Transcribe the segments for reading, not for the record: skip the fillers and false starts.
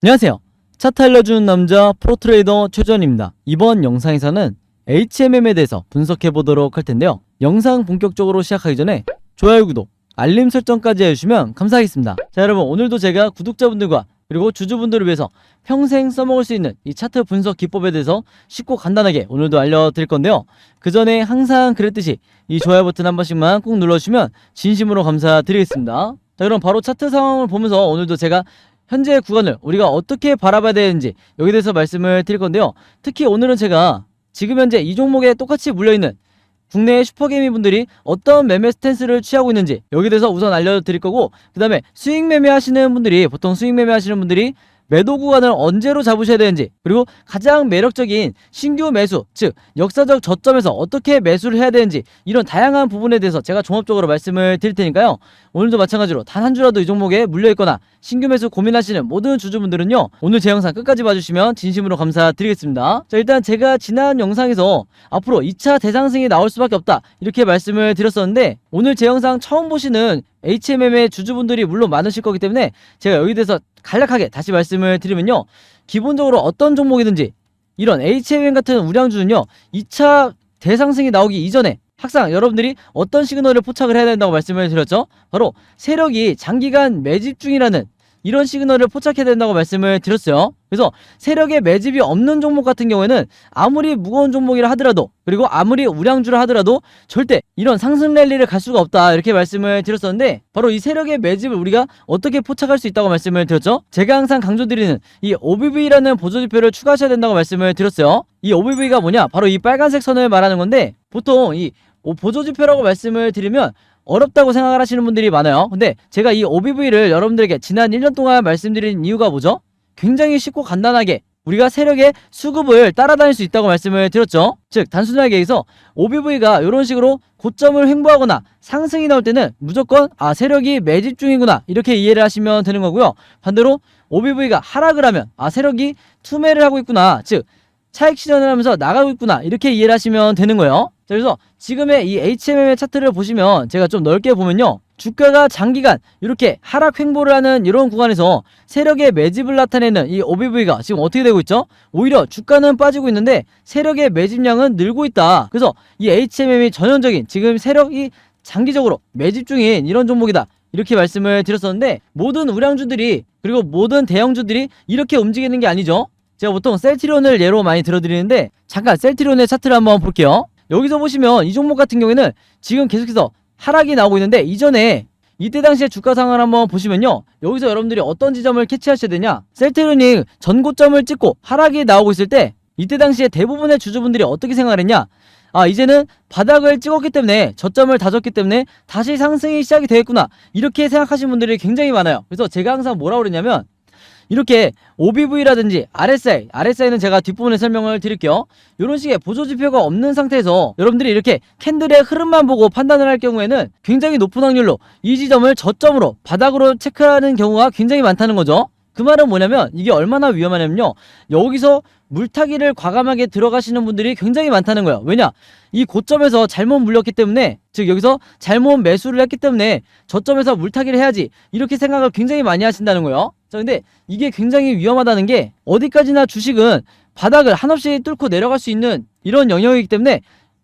안녕하세요. 차트 알려주는 남자 프로트레이더 최전입니다. 이번 영상에서는 HMM에 대해서 분석해보도록 할 텐데요. 영상 본격적으로 시작하기 전에 좋아요, 구독, 알림 설정까지 해주시면 감사하겠습니다. 자, 여러분, 오늘도 제가 구독자분들과 그리고 주주분들을 위해서 평생 써먹을 수 있는 이 차트 분석 기법에 대해서 쉽고 간단하게 오늘도 알려드릴 건데요. 그 전에 항상 그랬듯이 이 좋아요 버튼 한 번씩만 꾹 눌러주시면 진심으로 감사드리겠습니다. 자, 그럼 바로 차트 상황을 보면서 오늘도 제가 현재 구간을 우리가 어떻게 바라봐야 되는지 여기에 대해서 말씀을 드릴 건데요. 특히 오늘은 제가 지금 현재 이 종목에 똑같이 물려있는 국내 슈퍼개미 분들이 어떤 매매 스탠스를 취하고 있는지 여기에 대해서 우선 알려드릴 거고, 그 다음에 수익 매매 하시는 분들이 보통 수익 매매 하시는 분들이 매도 구간을 언제로 잡으셔야 되는지, 그리고 가장 매력적인 신규 매수, 즉 역사적 저점에서 어떻게 매수를 해야 되는지, 이런 다양한 부분에 대해서 제가 종합적으로 말씀을 드릴 테니까요. 오늘도 마찬가지로 단 한 주라도 이 종목에 물려있거나 신규 매수 고민하시는 모든 주주분들은요, 오늘 제 영상 끝까지 봐주시면 진심으로 감사드리겠습니다. 자, 일단 제가 지난 영상에서 앞으로 2차 대상승이 나올 수밖에 없다 이렇게 말씀을 드렸었는데, 오늘 제 영상 처음 보시는 HMM의 주주분들이 물론 많으실 거기 때문에 제가 여기에 대해서 간략하게 다시 말씀을 드리면요, 기본적으로 어떤 종목이든지 이런 HMM 같은 우량주는요, 2차 대상승이 나오기 이전에 항상 여러분들이 어떤 시그널을 포착을 해야 된다고 말씀을 드렸죠. 바로 세력이 장기간 매집 중이라는 이런 시그널을 포착해야 된다고 말씀을 드렸어요. 그래서 세력의 매집이 없는 종목 같은 경우에는 아무리 무거운 종목이라 하더라도, 그리고 아무리 우량주라 하더라도 절대 이런 상승 랠리를 갈 수가 없다 이렇게 말씀을 드렸었는데, 바로 이 세력의 매집을 우리가 어떻게 포착할 수 있다고 말씀을 드렸죠. 제가 항상 강조드리는 이 OBV라는 보조지표를 추가하셔야 된다고 말씀을 드렸어요. 이 OBV가 뭐냐, 바로 이 빨간색 선을 말하는 건데, 보통 이 보조지표라고 말씀을 드리면 어렵다고 생각을 하시는 분들이 많아요. 근데 제가 이 OBV를 여러분들에게 지난 1년 동안 말씀드린 이유가 뭐죠? 굉장히 쉽고 간단하게 우리가 세력의 수급을 따라다닐 수 있다고 말씀을 드렸죠. 즉 단순하게 얘기해서 OBV가 이런 식으로 고점을 횡보하거나 상승이 나올 때는 무조건 세력이 매집 중이구나 이렇게 이해를 하시면 되는 거고요. 반대로 OBV가 하락을 하면 세력이 투매를 하고 있구나, 즉 차익 실현을 하면서 나가고 있구나 이렇게 이해를 하시면 되는 거예요. 자, 그래서 지금의 이 HMM의 차트를 보시면 제가 좀 넓게 보면요, 주가가 장기간 이렇게 하락 횡보를 하는 이런 구간에서 세력의 매집을 나타내는 이 OBV가 지금 어떻게 되고 있죠? 오히려 주가는 빠지고 있는데 세력의 매집량은 늘고 있다. 그래서 이 HMM이 전형적인 지금 세력이 장기적으로 매집 중인 이런 종목이다 이렇게 말씀을 드렸었는데, 모든 우량주들이 그리고 모든 대형주들이 이렇게 움직이는 게 아니죠. 제가 보통 셀트리온을 예로 많이 들어드리는데, 잠깐 셀트리온의 차트를 한번 볼게요. 여기서 보시면 이 종목 같은 경우에는 지금 계속해서 하락이 나오고 있는데, 이전에 이때 당시에 주가 상황을 한번 보시면요, 여기서 여러분들이 어떤 지점을 캐치하셔야 되냐, 셀트리온이 전고점을 찍고 하락이 나오고 있을 때 이때 당시에 대부분의 주주분들이 어떻게 생각을 했냐, 이제는 바닥을 찍었기 때문에 저점을 다졌기 때문에 다시 상승이 시작이 되겠구나 이렇게 생각하시는 분들이 굉장히 많아요. 그래서 제가 항상 뭐라고 그러냐면, 이렇게 OBV라든지 RSI는 제가 뒷부분에 설명을 드릴게요. 이런 식의 보조지표가 없는 상태에서 여러분들이 이렇게 캔들의 흐름만 보고 판단을 할 경우에는 굉장히 높은 확률로 이 지점을 저점으로 바닥으로 체크하는 경우가 굉장히 많다는 거죠. 그 말은 뭐냐면 이게 얼마나 위험하냐면요, 여기서 물타기를 과감하게 들어가시는 분들이 굉장히 많다는 거예요. 왜냐, 이 고점에서 잘못 물렸기 때문에, 즉 여기서 잘못 매수를 했기 때문에 저점에서 물타기를 해야지 이렇게 생각을 굉장히 많이 하신다는 거예요. 자, 근데 이게 굉장히 위험하다는 게, 어디까지나 주식은 바닥을 한없이 뚫고 내려갈 수 있는 이런 영역이기 때문에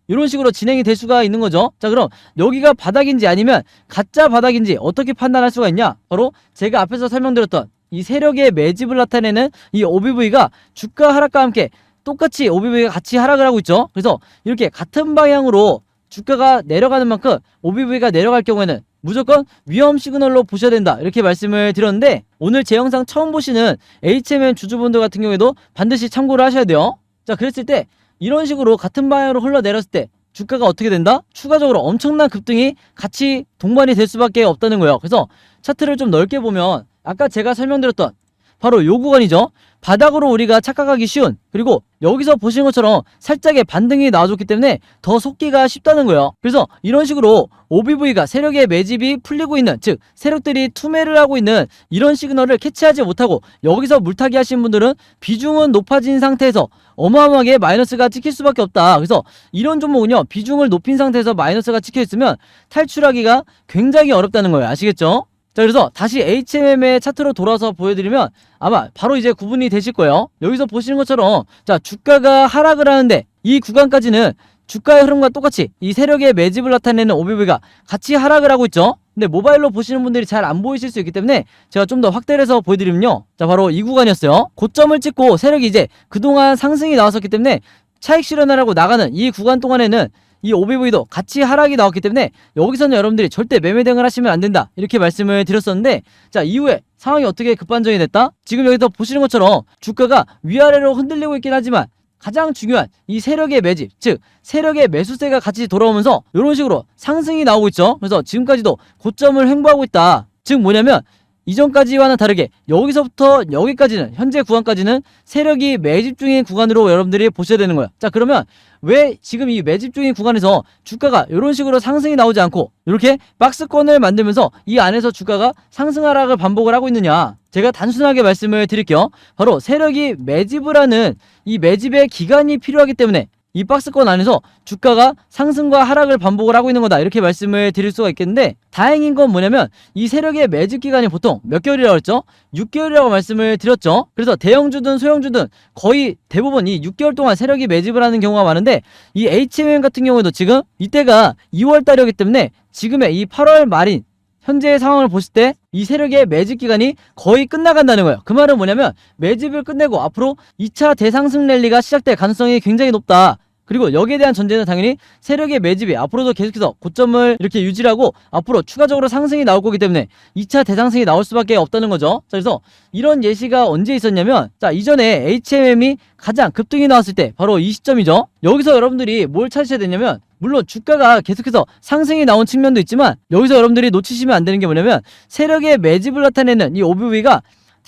이런 식으로 진행이 될 수가 있는 거죠. 자, 그럼 여기가 바닥인지 아니면 가짜 바닥인지 어떻게 판단할 수가 있냐, 바로 제가 앞에서 설명드렸던 이 세력의 매집을 나타내는 이 OBV가 주가 하락과 함께 똑같이 OBV가 같이 하락을 하고 있죠. 그래서 이렇게 같은 방향으로 주가가 내려가는 만큼 OBV가 내려갈 경우에는 무조건 위험 시그널로 보셔야 된다 이렇게 말씀을 드렸는데, 오늘 제 영상 처음 보시는 HMM 주주분들 같은 경우에도 반드시 참고를 하셔야 돼요. 자, 그랬을 때 이런 식으로 같은 방향으로 흘러내렸을 때 주가가 어떻게 된다? 추가적으로 엄청난 급등이 같이 동반이 될 수밖에 없다는 거예요. 그래서 차트를 좀 넓게 보면 아까 제가 설명드렸던 바로 요 구간이죠. 바닥으로 우리가 착각하기 쉬운, 그리고 여기서 보시는 것처럼 살짝의 반등이 나와줬기 때문에 더 속기가 쉽다는 거예요. 그래서 이런 식으로 OBV가 세력의 매집이 풀리고 있는, 즉 세력들이 투매를 하고 있는 이런 시그널을 캐치하지 못하고 여기서 물타기 하신 분들은 비중은 높아진 상태에서 어마어마하게 마이너스가 찍힐 수밖에 없다. 그래서 이런 종목은요, 비중을 높인 상태에서 마이너스가 찍혀 있으면 탈출하기가 굉장히 어렵다는 거예요. 아시겠죠? 자, 그래서 다시 HMM의 차트로 돌아서 보여드리면 아마 바로 이제 구분이 되실 거예요. 여기서 보시는 것처럼 자, 주가가 하락을 하는데 이 구간까지는 주가의 흐름과 똑같이 이 세력의 매집을 나타내는 OBV가 같이 하락을 하고 있죠. 근데 모바일로 보시는 분들이 잘 안 보이실 수 있기 때문에 제가 좀 더 확대를 해서 보여드리면요, 자, 바로 이 구간이었어요. 고점을 찍고 세력이 이제 그동안 상승이 나왔었기 때문에 차익 실현을 하고 나가는 이 구간 동안에는 이 OBV도 같이 하락이 나왔기 때문에 여기서는 여러분들이 절대 매매 대응을 하시면 안 된다, 이렇게 말씀을 드렸었는데, 자, 이후에 상황이 어떻게 급반전이 됐다? 지금 여기서 보시는 것처럼 주가가 위아래로 흔들리고 있긴 하지만 가장 중요한 이 세력의 매집, 즉 세력의 매수세가 같이 돌아오면서 이런 식으로 상승이 나오고 있죠. 그래서 지금까지도 고점을 횡보하고 있다. 즉 뭐냐면 이전까지와는 다르게 여기서부터 여기까지는, 현재 구간까지는 세력이 매집 중인 구간으로 여러분들이 보셔야 되는 거예요. 자, 그러면 왜 지금 이 매집 중인 구간에서 주가가 이런 식으로 상승이 나오지 않고 이렇게 박스권을 만들면서 이 안에서 주가가 상승 하락을 반복을 하고 있느냐? 제가 단순하게 말씀을 드릴게요. 바로 세력이 매집을 하는 이 매집의 기간이 필요하기 때문에 이 박스권 안에서 주가가 상승과 하락을 반복을 하고 있는 거다, 이렇게 말씀을 드릴 수가 있겠는데, 다행인 건 뭐냐면 이 세력의 매집 기간이 보통 몇 개월이라고 했죠? 6개월이라고 말씀을 드렸죠. 그래서 대형주든 소형주든 거의 대부분 이 6개월 동안 세력이 매집을 하는 경우가 많은데, 이 HMM 같은 경우에도 지금 이때가 2월 달이었기 때문에 지금의 이 8월 말인 현재의 상황을 보실 때 이 세력의 매집 기간이 거의 끝나간다는 거예요. 그 말은 뭐냐면 매집을 끝내고 앞으로 2차 대상승 랠리가 시작될 가능성이 굉장히 높다. 그리고 여기에 대한 전제는 당연히 세력의 매집이 앞으로도 계속해서 고점을 이렇게 유지하고 앞으로 추가적으로 상승이 나올 거기 때문에 2차 대상승이 나올 수밖에 없다는 거죠. 자, 그래서 이런 예시가 언제 있었냐면, 자, 이전에 HMM이 가장 급등이 나왔을 때 바로 이 시점이죠. 여기서 여러분들이 뭘 찾으셔야 되냐면, 물론 주가가 계속해서 상승이 나온 측면도 있지만 여기서 여러분들이 놓치시면 안 되는 게 뭐냐면 세력의 매집을 나타내는 이 OBV가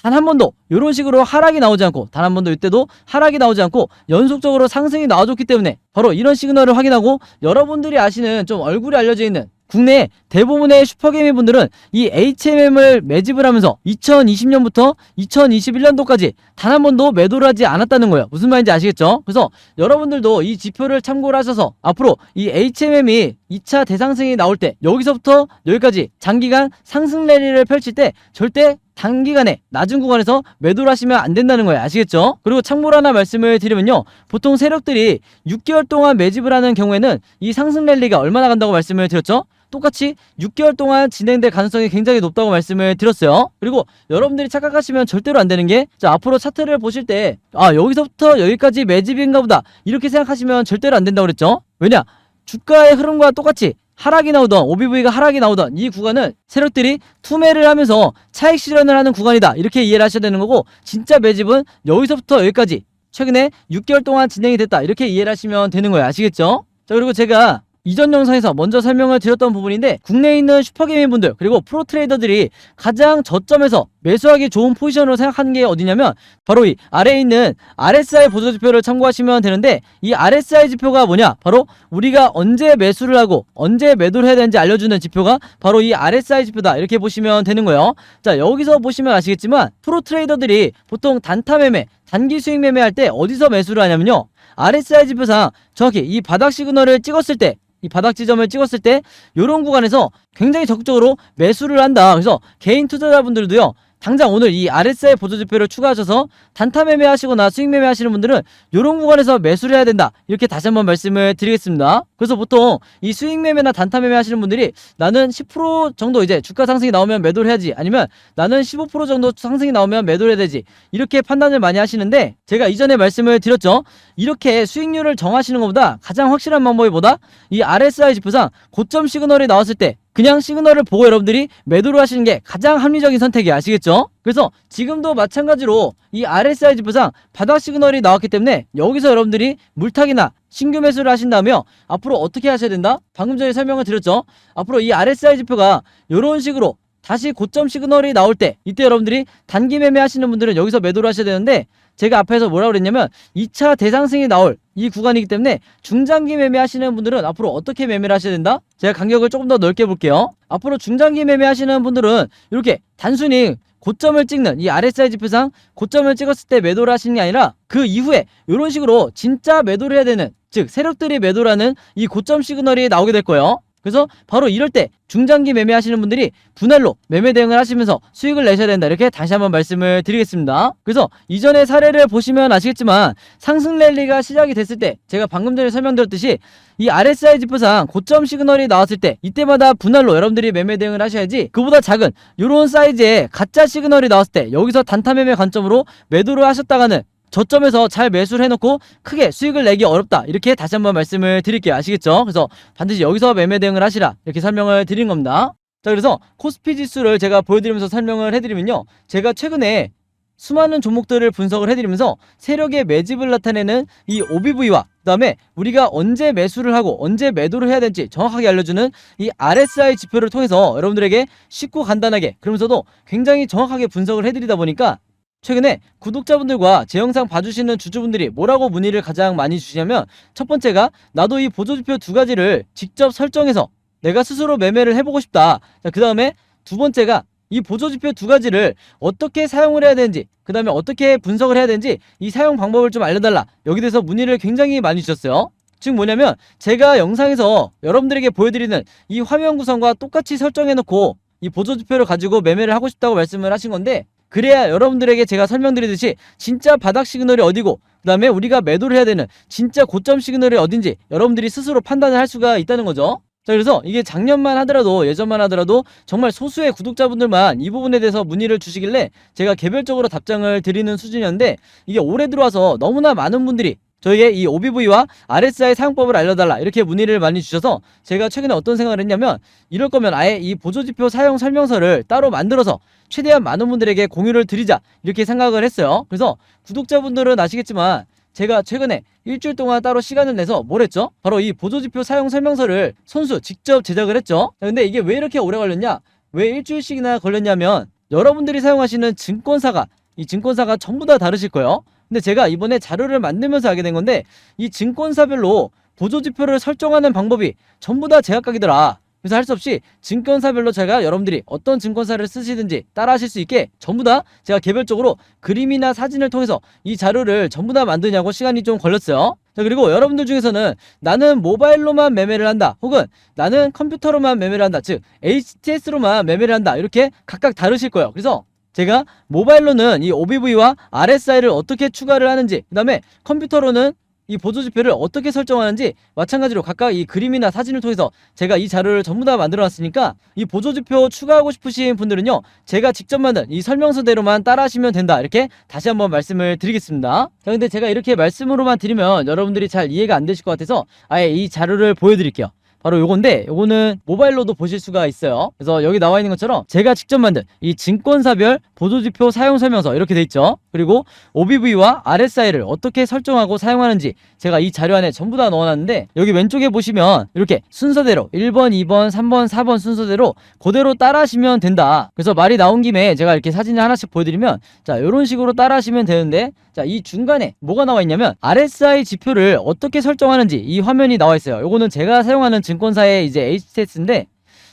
단 한 번도 이런 식으로 하락이 나오지 않고, 단 한 번도 이때도 하락이 나오지 않고 연속적으로 상승이 나와줬기 때문에 바로 이런 시그널을 확인하고, 여러분들이 아시는 좀 얼굴이 알려져 있는 국내 대부분의 슈퍼개미 분들은 이 HMM을 매집을 하면서 2020년부터 2021년도까지 단 한 번도 매도를 하지 않았다는 거예요. 무슨 말인지 아시겠죠? 그래서 여러분들도 이 지표를 참고를 하셔서 앞으로 이 HMM이 2차 대상승이 나올 때 여기서부터 여기까지 장기간 상승 랠리를 펼칠 때 절대 단기간에 낮은 구간에서 매도를 하시면 안 된다는 거예요. 아시겠죠? 그리고 참고로 하나 말씀을 드리면요, 보통 세력들이 6개월 동안 매집을 하는 경우에는 이 상승 랠리가 얼마나 간다고 말씀을 드렸죠? 똑같이 6개월 동안 진행될 가능성이 굉장히 높다고 말씀을 드렸어요. 그리고 여러분들이 착각하시면 절대로 안 되는 게, 자, 앞으로 차트를 보실 때 여기서부터 여기까지 매집인가 보다, 이렇게 생각하시면 절대로 안 된다고 그랬죠. 왜냐? 주가의 흐름과 똑같이 하락이 나오던, OBV가 하락이 나오던 이 구간은 세력들이 투매를 하면서 차익 실현을 하는 구간이다, 이렇게 이해를 하셔야 되는 거고, 진짜 매집은 여기서부터 여기까지 최근에 6개월 동안 진행이 됐다, 이렇게 이해를 하시면 되는 거예요. 아시겠죠? 자, 그리고 제가 이전 영상에서 먼저 설명을 드렸던 부분인데, 국내에 있는 슈퍼게이밍 분들 그리고 프로 트레이더들이 가장 저점에서 매수하기 좋은 포지션으로 생각하는 게 어디냐면 바로 이 아래에 있는 RSI 보조지표를 참고하시면 되는데, 이 RSI 지표가 뭐냐? 바로 우리가 언제 매수를 하고 언제 매도를 해야 되는지 알려주는 지표가 바로 이 RSI 지표다, 이렇게 보시면 되는 거예요. 자, 여기서 보시면 아시겠지만 프로 트레이더들이 보통 단타 매매, 단기 수익 매매할 때 어디서 매수를 하냐면요, RSI 지표상 정확히 이 바닥 시그널을 찍었을 때, 이 바닥 지점을 찍었을 때 이런 구간에서 굉장히 적극적으로 매수를 한다. 그래서 개인 투자자분들도요, 당장 오늘 이 RSI 보조지표를 추가하셔서 단타 매매 하시거나 수익 매매 하시는 분들은 이런 구간에서 매수를 해야 된다, 이렇게 다시 한번 말씀을 드리겠습니다. 그래서 보통 이 수익 매매나 단타 매매 하시는 분들이 나는 10% 정도 이제 주가 상승이 나오면 매도를 해야지, 아니면 나는 15% 정도 상승이 나오면 매도를 해야 되지, 이렇게 판단을 많이 하시는데, 제가 이전에 말씀을 드렸죠. 이렇게 수익률을 정하시는 것보다 가장 확실한 방법이 뭐다? 이 RSI 지표상 고점 시그널이 나왔을 때 그냥 시그널을 보고 여러분들이 매도를 하시는 게 가장 합리적인 선택이에요. 아시겠죠? 그래서 지금도 마찬가지로 이 RSI 지표상 바닥 시그널이 나왔기 때문에 여기서 여러분들이 물타기나 신규 매수를 하신다면 앞으로 어떻게 하셔야 된다? 방금 전에 설명을 드렸죠. 앞으로 이 RSI 지표가 이런 식으로 다시 고점 시그널이 나올 때, 이때 여러분들이 단기 매매 하시는 분들은 여기서 매도를 하셔야 되는데, 제가 앞에서 뭐라고 그랬냐면 2차 대상승이 나올 이 구간이기 때문에 중장기 매매 하시는 분들은 앞으로 어떻게 매매를 하셔야 된다? 제가 간격을 조금 더 넓게 볼게요. 앞으로 중장기 매매 하시는 분들은 이렇게 단순히 고점을 찍는 이 RSI 지표상 고점을 찍었을 때 매도를 하시는 게 아니라 그 이후에 이런 식으로 진짜 매도를 해야 되는, 즉 세력들이 매도라는 이 고점 시그널이 나오게 될 거예요. 그래서 바로 이럴 때 중장기 매매 하시는 분들이 분할로 매매 대응을 하시면서 수익을 내셔야 된다, 이렇게 다시 한번 말씀을 드리겠습니다. 그래서 이전의 사례를 보시면 아시겠지만 상승 랠리가 시작이 됐을 때 제가 방금 전에 설명드렸듯이 이 RSI 지표상 고점 시그널이 나왔을 때 이때마다 분할로 여러분들이 매매 대응을 하셔야지, 그보다 작은 이런 사이즈의 가짜 시그널이 나왔을 때 여기서 단타 매매 관점으로 매도를 하셨다가는 저점에서 잘 매수를 해놓고 크게 수익을 내기 어렵다, 이렇게 다시 한번 말씀을 드릴게요. 아시겠죠? 그래서 반드시 여기서 매매 대응을 하시라, 이렇게 설명을 드린 겁니다. 자, 그래서 코스피 지수를 제가 보여드리면서 설명을 해드리면요, 제가 최근에 수많은 종목들을 분석을 해드리면서 세력의 매집을 나타내는 이 OBV와 그 다음에 우리가 언제 매수를 하고 언제 매도를 해야 될지 정확하게 알려주는 이 RSI 지표를 통해서 여러분들에게 쉽고 간단하게, 그러면서도 굉장히 정확하게 분석을 해드리다 보니까 최근에 구독자분들과 제 영상 봐주시는 주주분들이 뭐라고 문의를 가장 많이 주시냐면, 첫 번째가 나도 이 보조지표 두 가지를 직접 설정해서 내가 스스로 매매를 해보고 싶다. 자, 그 다음에 두 번째가 이 보조지표 두 가지를 어떻게 사용을 해야 되는지, 그 다음에 어떻게 분석을 해야 되는지 이 사용 방법을 좀 알려달라, 여기 대해서 문의를 굉장히 많이 주셨어요. 즉 뭐냐면, 제가 영상에서 여러분들에게 보여드리는 이 화면 구성과 똑같이 설정해놓고 이 보조지표를 가지고 매매를 하고 싶다고 말씀을 하신 건데, 그래야 여러분들에게 제가 설명드리듯이 진짜 바닥 시그널이 어디고 그 다음에 우리가 매도를 해야 되는 진짜 고점 시그널이 어딘지 여러분들이 스스로 판단을 할 수가 있다는 거죠. 자, 그래서 이게 작년만 하더라도, 예전만 하더라도 정말 소수의 구독자분들만 이 부분에 대해서 문의를 주시길래 제가 개별적으로 답장을 드리는 수준이었는데, 이게 올해 들어와서 너무나 많은 분들이 저에게 이 OBV와 RSI 사용법을 알려달라, 이렇게 문의를 많이 주셔서 제가 최근에 어떤 생각을 했냐면, 이럴 거면 아예 이 보조지표 사용 설명서를 따로 만들어서 최대한 많은 분들에게 공유를 드리자, 이렇게 생각을 했어요. 그래서 구독자분들은 아시겠지만 제가 최근에 일주일 동안 따로 시간을 내서 뭘 했죠? 바로 이 보조지표 사용 설명서를 손수 직접 제작을 했죠. 근데 이게 왜 이렇게 오래 걸렸냐, 왜 일주일씩이나 걸렸냐면, 여러분들이 사용하시는 증권사가, 이 증권사가 전부 다 다르실 거예요. 근데 제가 이번에 자료를 만들면서 알게 된 건데, 이 증권사별로 보조지표를 설정하는 방법이 전부 다 제각각이더라. 그래서 할 수 없이 증권사별로 제가 여러분들이 어떤 증권사를 쓰시든지 따라 하실 수 있게 전부 다 제가 개별적으로 그림이나 사진을 통해서 이 자료를 전부 다 만드냐고 시간이 좀 걸렸어요. 자, 그리고 여러분들 중에서는 나는 모바일로만 매매를 한다, 혹은 나는 컴퓨터로만 매매를 한다, 즉 HTS로만 매매를 한다, 이렇게 각각 다르실 거예요. 그래서 제가 모바일로는 이 OBV와 RSI를 어떻게 추가를 하는지, 그 다음에 컴퓨터로는 이 보조지표를 어떻게 설정하는지 마찬가지로 각각 이 그림이나 사진을 통해서 제가 이 자료를 전부 다 만들어 놨으니까, 이 보조지표 추가하고 싶으신 분들은요, 제가 직접 만든 이 설명서대로만 따라 하시면 된다, 이렇게 다시 한번 말씀을 드리겠습니다. 자, 근데 제가 이렇게 말씀으로만 드리면 여러분들이 잘 이해가 안 되실 것 같아서 아예 이 자료를 보여드릴게요. 바로 요건데, 요거는 모바일로도 보실 수가 있어요. 그래서 여기 나와 있는 것처럼 제가 직접 만든 이 증권사별 보조지표 사용 설명서, 이렇게 돼 있죠. 그리고 OBV와 RSI를 어떻게 설정하고 사용하는지 제가 이 자료 안에 전부 다 넣어놨는데, 여기 왼쪽에 보시면 이렇게 순서대로 1번, 2번, 3번, 4번 순서대로 그대로 따라 하시면 된다. 그래서 말이 나온 김에 제가 이렇게 사진을 하나씩 보여드리면, 자, 이런 식으로 따라 하시면 되는데, 자, 이 중간에 뭐가 나와 있냐면 RSI 지표를 어떻게 설정하는지 이 화면이 나와 있어요. 요거는 제가 사용하는 증권사의 이제 HTS인데,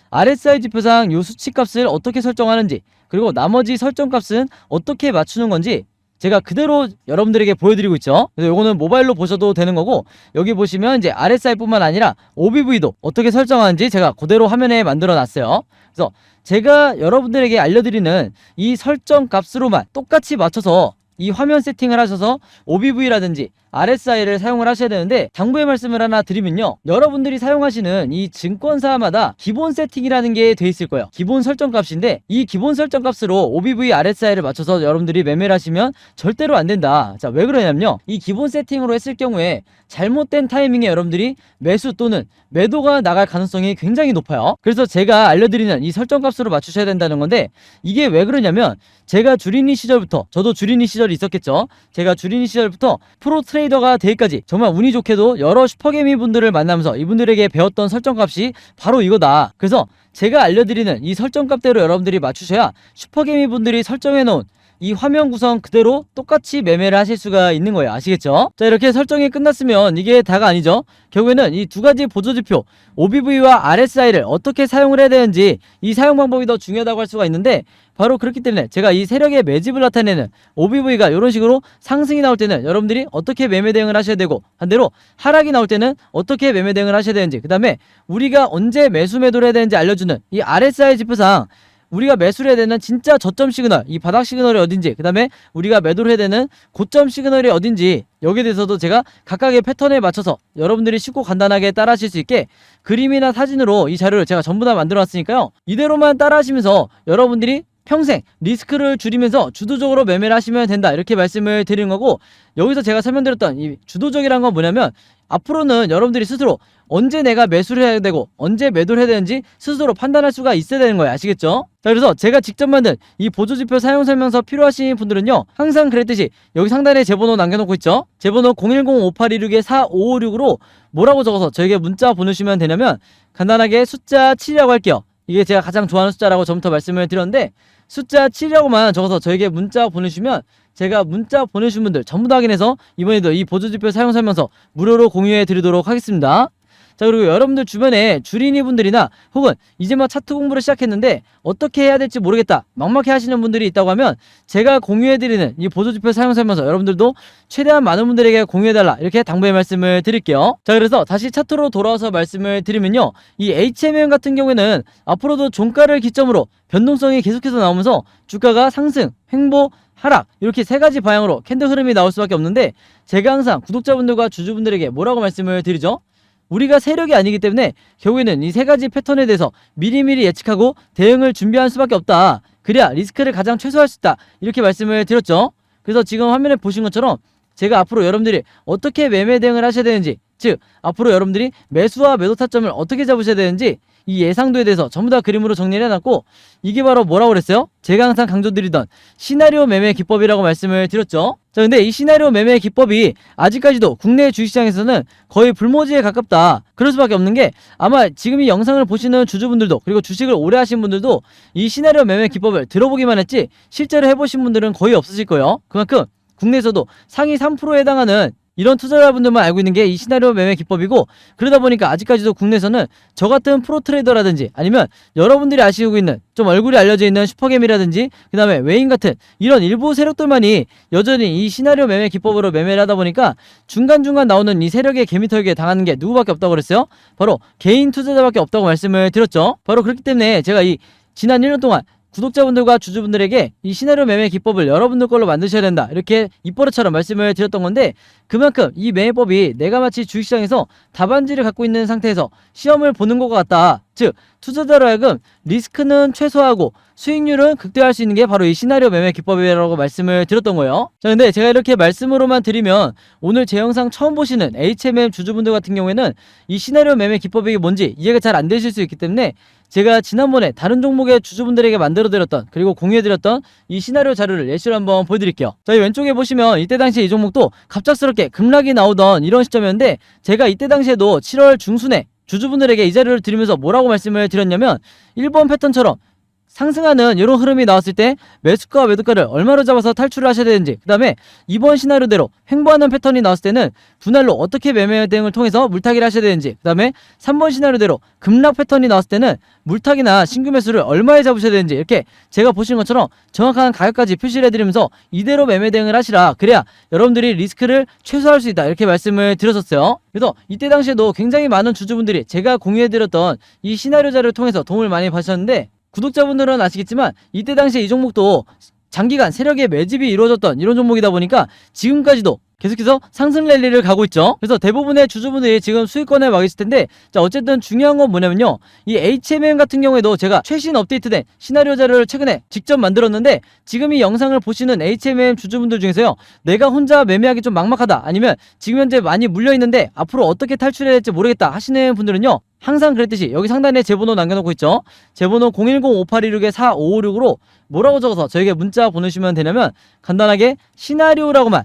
RSI 지표상 요 수치값을 어떻게 설정하는지, 그리고 나머지 설정값은 어떻게 맞추는 건지 제가 그대로 여러분들에게 보여드리고 있죠. 그래서 요거는 모바일로 보셔도 되는 거고, 여기 보시면 이제 RSI 뿐만 아니라 OBV도 어떻게 설정하는지 제가 그대로 화면에 만들어 놨어요. 그래서 제가 여러분들에게 알려드리는 이 설정 값으로만 똑같이 맞춰서 이 화면 세팅을 하셔서 OBV라든지 RSI를 사용을 하셔야 되는데, 당부의 말씀을 하나 드리면요, 여러분들이 사용하시는 이 증권사마다 기본 세팅이라는 게 돼 있을 거예요. 기본 설정 값인데, 이 기본 설정 값으로 OBV, RSI를 맞춰서 여러분들이 매매를 하시면 절대로 안 된다. 자, 왜 그러냐면요, 이 기본 세팅으로 했을 경우에 잘못된 타이밍에 여러분들이 매수 또는 매도가 나갈 가능성이 굉장히 높아요. 그래서 제가 알려드리는 이 설정 값으로 맞추셔야 된다는 건데, 이게 왜 그러냐면, 제가 주린이 시절부터, 저도 주린이 시절이 있었겠죠. 제가 주린이 시절부터 프로 트레이더가 되기까지 정말 운이 좋게도 여러 슈퍼개미 분들을 만나면서 이분들에게 배웠던 설정값이 바로 이거다. 그래서 제가 알려드리는 이 설정값대로 여러분들이 맞추셔야 슈퍼개미 분들이 설정해놓은 이 화면 구성 그대로 똑같이 매매를 하실 수가 있는 거예요. 아시겠죠? 자, 이렇게 설정이 끝났으면 이게 다가 아니죠. 결국에는 이 두 가지 보조지표 OBV와 RSI를 어떻게 사용을 해야 되는지, 이 사용 방법이 더 중요하다고 할 수가 있는데, 바로 그렇기 때문에 제가 이 세력의 매집을 나타내는 OBV가 이런 식으로 상승이 나올 때는 여러분들이 어떻게 매매 대응을 하셔야 되고, 반대로 하락이 나올 때는 어떻게 매매 대응을 하셔야 되는지, 그 다음에 우리가 언제 매수 매도를 해야 되는지 알려주는 이 RSI 지표상 우리가 매수를 해야 되는 진짜 저점 시그널, 이 바닥 시그널이 어딘지, 그 다음에 우리가 매도를 해야 되는 고점 시그널이 어딘지, 여기에 대해서도 제가 각각의 패턴에 맞춰서 여러분들이 쉽고 간단하게 따라 하실 수 있게 그림이나 사진으로 이 자료를 제가 전부 다 만들어 놨으니까요, 이대로만 따라 하시면서 여러분들이 평생 리스크를 줄이면서 주도적으로 매매를 하시면 된다, 이렇게 말씀을 드리는 거고, 여기서 제가 설명드렸던 이 주도적이란 건 뭐냐면, 앞으로는 여러분들이 스스로 언제 내가 매수를 해야 되고 언제 매도를 해야 되는지 스스로 판단할 수가 있어야 되는 거예요. 아시겠죠? 자, 그래서 제가 직접 만든 이 보조지표 사용설명서 필요하신 분들은요, 항상 그랬듯이 여기 상단에 제 번호 남겨놓고 있죠? 제 번호 010-5826-4556으로 뭐라고 적어서 저에게 문자 보내주시면 되냐면, 간단하게 숫자 7이라고 할게요. 이게 제가 가장 좋아하는 숫자라고 전부터 말씀을 드렸는데, 숫자 7이라고만 적어서 저에게 문자 보내주시면 제가 문자 보내주신 분들 전부 다 확인해서 이번에도 이 보조지표 사용설명서 무료로 공유해 드리도록 하겠습니다. 자, 그리고 여러분들 주변에 주린이 분들이나 혹은 이제 막 차트 공부를 시작했는데 어떻게 해야 될지 모르겠다, 막막해 하시는 분들이 있다고 하면 제가 공유해드리는 이 보조지표 사용설명서 여러분들도 최대한 많은 분들에게 공유해달라, 이렇게 당부의 말씀을 드릴게요. 자, 그래서 다시 차트로 돌아와서 말씀을 드리면요, 이 HMM 같은 경우에는 앞으로도 종가를 기점으로 변동성이 계속해서 나오면서 주가가 상승, 횡보, 하락, 이렇게 세 가지 방향으로 캔들 흐름이 나올 수밖에 없는데, 제가 항상 구독자분들과 주주분들에게 뭐라고 말씀을 드리죠? 우리가 세력이 아니기 때문에 결국에는 이 세 가지 패턴에 대해서 미리미리 예측하고 대응을 준비할 수밖에 없다, 그래야 리스크를 가장 최소화할 수 있다, 이렇게 말씀을 드렸죠. 그래서 지금 화면에 보신 것처럼 제가 앞으로 여러분들이 어떻게 매매 대응을 하셔야 되는지, 즉 앞으로 여러분들이 매수와 매도 타점을 어떻게 잡으셔야 되는지, 이 예상도에 대해서 전부 다 그림으로 정리를 해놨고, 이게 바로 뭐라고 그랬어요? 제가 항상 강조드리던 시나리오 매매 기법이라고 말씀을 드렸죠. 자, 근데 이 시나리오 매매 기법이 아직까지도 국내 주식시장에서는 거의 불모지에 가깝다, 그럴 수밖에 없는 게, 아마 지금 이 영상을 보시는 주주분들도 그리고 주식을 오래 하신 분들도 이 시나리오 매매 기법을 들어보기만 했지 실제로 해보신 분들은 거의 없으실 거예요. 그만큼 국내에서도 상위 3%에 해당하는 이런 투자자분들만 알고 있는 게 이 시나리오 매매 기법이고, 그러다 보니까 아직까지도 국내에서는 저 같은 프로트레이더라든지 아니면 여러분들이 아시고 있는 좀 얼굴이 알려져 있는 슈퍼게임이라든지 그 다음에 외인 같은 이런 일부 세력들만이 여전히 이 시나리오 매매 기법으로 매매를 하다 보니까 중간중간 나오는 이 세력의 개미털기에 당하는 게 누구밖에 없다고 그랬어요? 바로 개인 투자자밖에 없다고 말씀을 드렸죠. 바로 그렇기 때문에 제가 이 지난 1년 동안 구독자분들과 주주분들에게 이 시나리오 매매 기법을 여러분들 걸로 만드셔야 된다, 이렇게 입버릇처럼 말씀을 드렸던 건데, 그만큼 이 매매법이 내가 마치 주식시장에서 답안지를 갖고 있는 상태에서 시험을 보는 것과 같다, 즉 투자자로 하여금 리스크는 최소화하고 수익률은 극대화할 수 있는 게 바로 이 시나리오 매매 기법이라고 말씀을 드렸던 거예요. 자, 근데 제가 이렇게 말씀으로만 드리면 오늘 제 영상 처음 보시는 HMM 주주분들 같은 경우에는 이 시나리오 매매 기법이 뭔지 이해가 잘 안 되실 수 있기 때문에 제가 지난번에 다른 종목의 주주분들에게 만들어드렸던 그리고 공유해드렸던 이 시나리오 자료를 예시로 한번 보여드릴게요. 자, 이 왼쪽에 보시면 이때 당시에 이 종목도 갑작스럽게 급락이 나오던 이런 시점이었는데, 제가 이때 당시에도 7월 중순에 주주분들에게 이 자료를 드리면서 뭐라고 말씀을 드렸냐면, 1번 패턴처럼 상승하는 이런 흐름이 나왔을 때 매수가 매도가를 얼마로 잡아서 탈출을 하셔야 되는지, 그 다음에 이번 시나리오대로 횡보하는 패턴이 나왔을 때는 분할로 어떻게 매매 대응을 통해서 물타기를 하셔야 되는지, 그 다음에 3번 시나리오대로 급락 패턴이 나왔을 때는 물타기나 신규 매수를 얼마에 잡으셔야 되는지, 이렇게 제가 보시는 것처럼 정확한 가격까지 표시를 해드리면서 이대로 매매 대응을 하시라, 그래야 여러분들이 리스크를 최소화할 수 있다, 이렇게 말씀을 드렸었어요. 그래서 이때 당시에도 굉장히 많은 주주분들이 제가 공유해드렸던 이 시나리오 자료를 통해서 도움을 많이 받으셨는데, 구독자분들은 아시겠지만 이때 당시에 이 종목도 장기간 세력의 매집이 이루어졌던 이런 종목이다 보니까 지금까지도 계속해서 상승 랠리를 가고 있죠. 그래서 대부분의 주주분들이 지금 수익권에 와 계실 텐데, 자, 어쨌든 중요한 건 뭐냐면요, 이 HMM 같은 경우에도 제가 최신 업데이트된 시나리오 자료를 최근에 직접 만들었는데, 지금 이 영상을 보시는 HMM 주주분들 중에서요, 내가 혼자 매매하기 좀 막막하다, 아니면 지금 현재 많이 물려있는데 앞으로 어떻게 탈출해야 될지 모르겠다 하시는 분들은요, 항상 그랬듯이 여기 상단에 제 번호 남겨놓고 있죠. 제 번호 010-5826-4556으로 뭐라고 적어서 저에게 문자 보내주시면 되냐면, 간단하게 시나리오라고만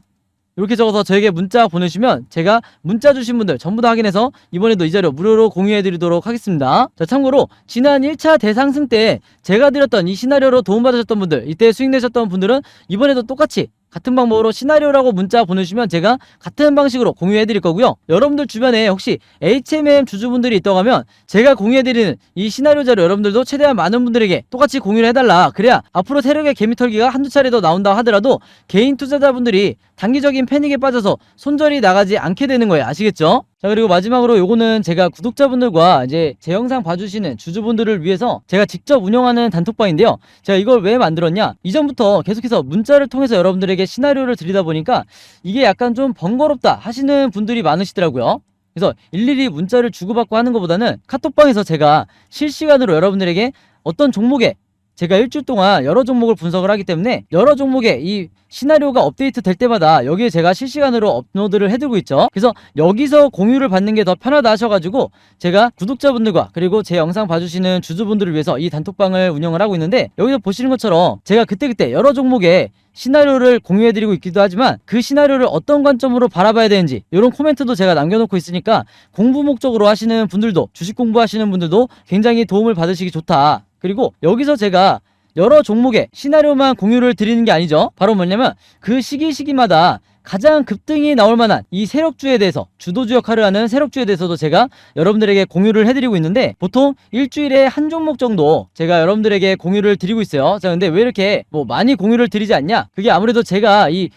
이렇게 적어서 저에게 문자 보내주시면 제가 문자 주신 분들 전부 다 확인해서 이번에도 이 자료 무료로 공유해드리도록 하겠습니다. 자, 참고로 지난 1차 대상승 때 제가 드렸던 이 시나리오로 도움받으셨던 분들, 이때 수익 내셨던 분들은 이번에도 똑같이 같은 방법으로 시나리오라고 문자 보내주시면 제가 같은 방식으로 공유해드릴 거고요. 여러분들 주변에 혹시 HMM 주주분들이 있다고 하면 제가 공유해드리는 이 시나리오 자료 여러분들도 최대한 많은 분들에게 똑같이 공유를 해달라. 그래야 앞으로 세력의 개미털기가 한두 차례 더 나온다 하더라도 개인 투자자분들이 단기적인 패닉에 빠져서 손절이 나가지 않게 되는 거예요. 아시겠죠? 자, 그리고 마지막으로 요거는 제가 구독자분들과 이제 제 영상 봐주시는 주주분들을 위해서 제가 직접 운영하는 단톡방인데요. 제가 이걸 왜 만들었냐? 이전부터 계속해서 문자를 통해서 여러분들에게 시나리오를 드리다 보니까 이게 약간 좀 번거롭다 하시는 분들이 많으시더라고요. 그래서 일일이 문자를 주고받고 하는 것보다는 카톡방에서 제가 실시간으로 여러분들에게 어떤 종목에 제가 일주일 동안 여러 종목을 분석을 하기 때문에 여러 종목의 이 시나리오가 업데이트 될 때마다 여기에 제가 실시간으로 업로드를 해두고 있죠. 그래서 여기서 공유를 받는 게 더 편하다 하셔가지고 제가 구독자분들과 그리고 제 영상 봐주시는 주주분들을 위해서 이 단톡방을 운영을 하고 있는데, 여기서 보시는 것처럼 제가 그때그때 여러 종목의 시나리오를 공유해드리고 있기도 하지만 그 시나리오를 어떤 관점으로 바라봐야 되는지 이런 코멘트도 제가 남겨놓고 있으니까 공부 목적으로 하시는 분들도, 주식 공부하시는 분들도 굉장히 도움을 받으시기 좋다. 그리고 여기서 제가 여러 종목의 시나리오만 공유를 드리는 게 아니죠. 바로 뭐냐면 그 시기마다 가장 급등이 나올 만한 이 세력주에 대해서, 주도주 역할을 하는 세력주에 대해서도 제가 여러분들에게 공유를 해드리고 있는데, 보통 일주일에 한 종목 정도 제가 여러분들에게 공유를 드리고 있어요. 자, 근데 왜 이렇게 많이 공유를 드리지 않냐? 그게 아무래도 제가 이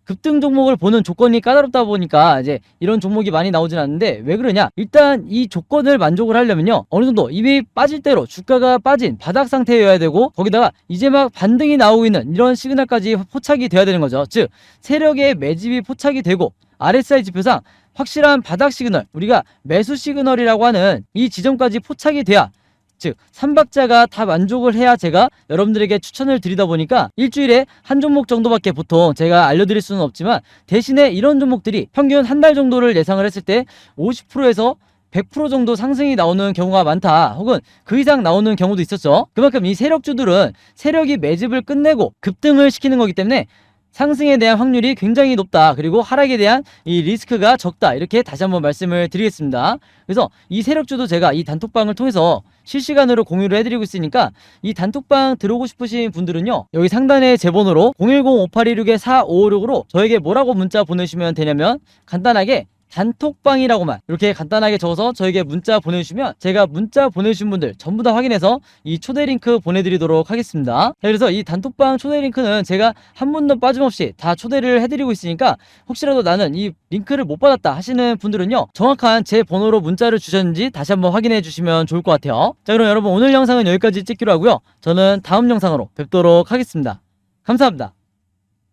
급등 종목을 보는 조건이 까다롭다 보니까 이제 이런 종목이 많이 나오진 않는데, 왜 그러냐? 일단 이 조건을 만족을 하려면요, 어느 정도 이미 빠질 대로 주가가 빠진 바닥 상태여야 되고, 거기다가 이제 막 반등이 나오고 있는 이런 시그널까지 포착이 돼야 되는 거죠. 즉 세력의 매집이 포착이 되고 RSI 지표상 확실한 바닥 시그널, 우리가 매수 시그널이라고 하는 이 지점까지 포착이 돼야, 즉 3박자가 다 만족을 해야 제가 여러분들에게 추천을 드리다 보니까 일주일에 한 종목 정도밖에 보통 제가 알려드릴 수는 없지만, 대신에 이런 종목들이 평균 한 달 정도를 예상을 했을 때 50%에서 100% 정도 상승이 나오는 경우가 많다, 혹은 그 이상 나오는 경우도 있었죠. 그만큼 이 세력주들은 세력이 매집을 끝내고 급등을 시키는 거기 때문에 상승에 대한 확률이 굉장히 높다, 그리고 하락에 대한 이 리스크가 적다, 이렇게 다시 한번 말씀을 드리겠습니다. 그래서 이 세력주도 제가 이 단톡방을 통해서 실시간으로 공유를 해드리고 있으니까 이 단톡방 들어오고 싶으신 분들은요, 여기 상단에 제 번호로 010-5826-4556으로 저에게 뭐라고 문자 보내주시면 되냐면, 간단하게 단톡방이라고만 이렇게 간단하게 적어서 저에게 문자 보내주시면 제가 문자 보내주신 분들 전부 다 확인해서 이 초대 링크 보내드리도록 하겠습니다. 그래서 이 단톡방 초대 링크는 제가 한 분도 빠짐없이 다 초대를 해드리고 있으니까, 혹시라도 나는 이 링크를 못 받았다 하시는 분들은요, 정확한 제 번호로 문자를 주셨는지 다시 한번 확인해 주시면 좋을 것 같아요. 자, 그럼 여러분 오늘 영상은 여기까지 찍기로 하고요, 저는 다음 영상으로 뵙도록 하겠습니다. 감사합니다.